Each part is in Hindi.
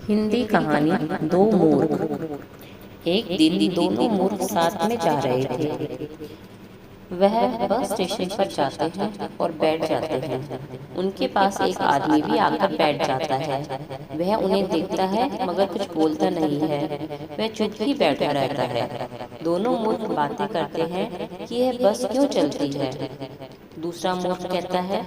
हिंदी कहानी दो मूर्ख। एक दिन दोनों मूर्ख साथ में जा रहे थे। वह बस स्टेशन पर जाते हैं और बैठ जाते हैं। उनके पास एक आदमी भी आकर बैठ जाता है। वह उन्हें देखता है मगर कुछ बोलता नहीं है। वह चुप ही बैठा रहता है। दोनों मूर्ख बातें करते हैं कि यह बस क्यों चलती है। दूसरा मूर्ख कहता है,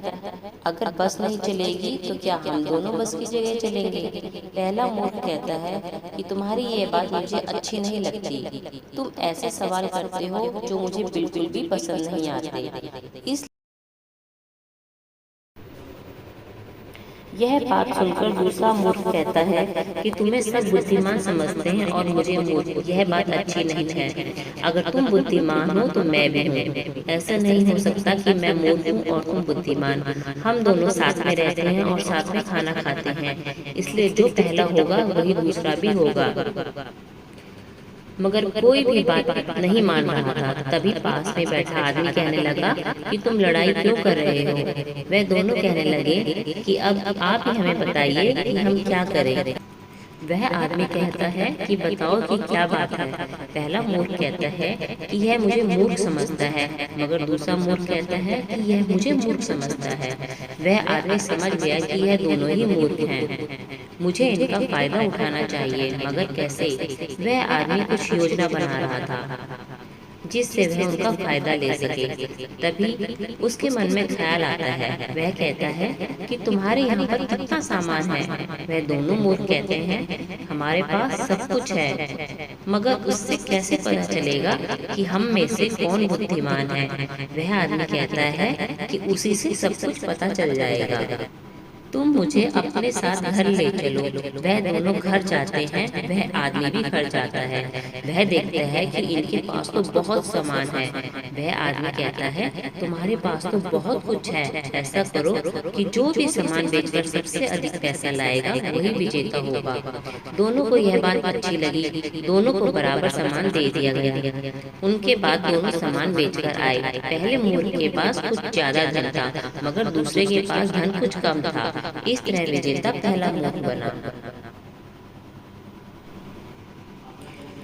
अगर बस नहीं चलेगी तो क्या हम दोनों बस की जगह चलेंगे। पहला मूर्ख कहता है कि तुम्हारी ये बात मुझे अच्छी नहीं लगती। तुम ऐसे सवाल करते हो जो मुझे बिल्कुल भी पसंद नहीं आते। इस यह बात सुनकर दूसरा मूर्ख कहता है कि तुम्हें सब बुद्धिमान समझते हैं और मुझे मूर्ख। यह बात अच्छी नहीं है। अगर तुम बुद्धिमान हो तो मैं भी हूँ। ऐसा नहीं हो सकता कि मैं मूर्ख हूँ और तुम बुद्धिमान। हम दोनों साथ में रहते हैं और साथ में खाना खाते हैं, इसलिए जो पहला होगा वही दूसरा भी होगा। मगर कोई भी बात नहीं मान रहा था। तभी पास में बैठा आदमी कहने लगा कि तुम लड़ाई क्यों कर रहे हो। वह दोनों कहने लगे कि अब आप ही हमें बताइए कि हम क्या करें। वह आदमी कहता है कि बताओ कि क्या बात है। पहला मूर्ख कहता है कि यह मुझे मूर्ख समझता है, मगर दूसरा मूर्ख कहता है कि यह मुझे मूर्ख समझता है। वह आदमी समझ गया कि यह दोनों ही मूर्ख हैं। मुझे इनका फायदा उठाना चाहिए, मगर कैसे। वह आदमी कुछ योजना बना रहा था जिससे वह उनका फायदा ले सके। तभी उसके मन में ख्याल आता है। वह कहता है कि तुम्हारे यहाँ पर कितना सामान है। वह दोनों मूर्ख कहते हैं हमारे पास सब कुछ है, मगर उससे कैसे पता चलेगा कि हम में से कौन बुद्धिमान है। वह आदमी कहता है कि उसी से सब कुछ पता चल जाएगा। तुम मुझे अपने साथ घर ले चलो। वह दोनों घर जाते हैं। वह आदमी भी घर जाता है। वह देखता है कि इनके पास तो बहुत सामान है। वह आदमी कहता है तुम्हारे पास तो बहुत कुछ है। ऐसा करो कि जो भी सामान बेचकर सबसे अधिक पैसा लाएगा वही विजेता होगा। दोनों को यह बात अच्छी लगी। दोनों को बराबर सामान दे दिया गया। उनके बाद दोनों सामान बेचकर आए। पहले मूर्ख के पास कुछ ज्यादा धन था, मगर दूसरे के पास धन कुछ कम था। इस तरह विजेता पहला मूर्ख बना।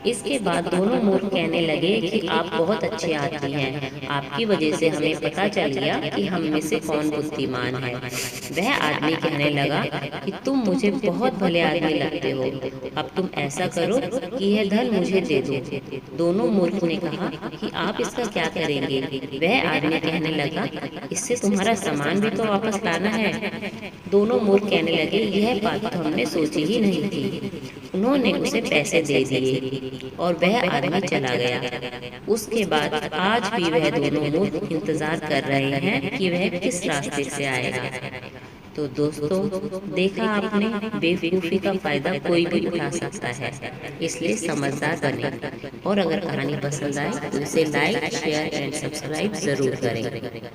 इसके बाद दोनों मूर्ख कहने लगे कि आप बहुत अच्छे आदमी हैं। आपकी वजह से हमें पता चल गया कि हम में से कौन बुद्धिमान है। वह आदमी कहने लगा कि तुम मुझे बहुत भले आदमी लगते हो। अब तुम ऐसा करो कि यह धन मुझे दे दो। दोनों मूर्ख ने कहा कि आप इसका क्या करेंगे। वह आदमी कहने लगा इससे तुम्हारा सामान भी तो वापस लाना है। दोनों मूर्ख कहने लगे यह बात तो हमने सोची ही नहीं थी। उन्होंने उसे पैसे दे दिए और वह आदमी चला गया। उसके बाद आज भी वह दोनों मूर्ख इंतजार कर रहे हैं कि वह किस रास्ते से आएगा। तो दोस्तों, देखा आपने, बेवकूफ़ी का फायदा कोई भी उठा सकता है, इसलिए समझदार बने। और अगर कहानी पसंद आए तो इसे लाइक, शेयर एंड सब्सक्राइब जरूर करें।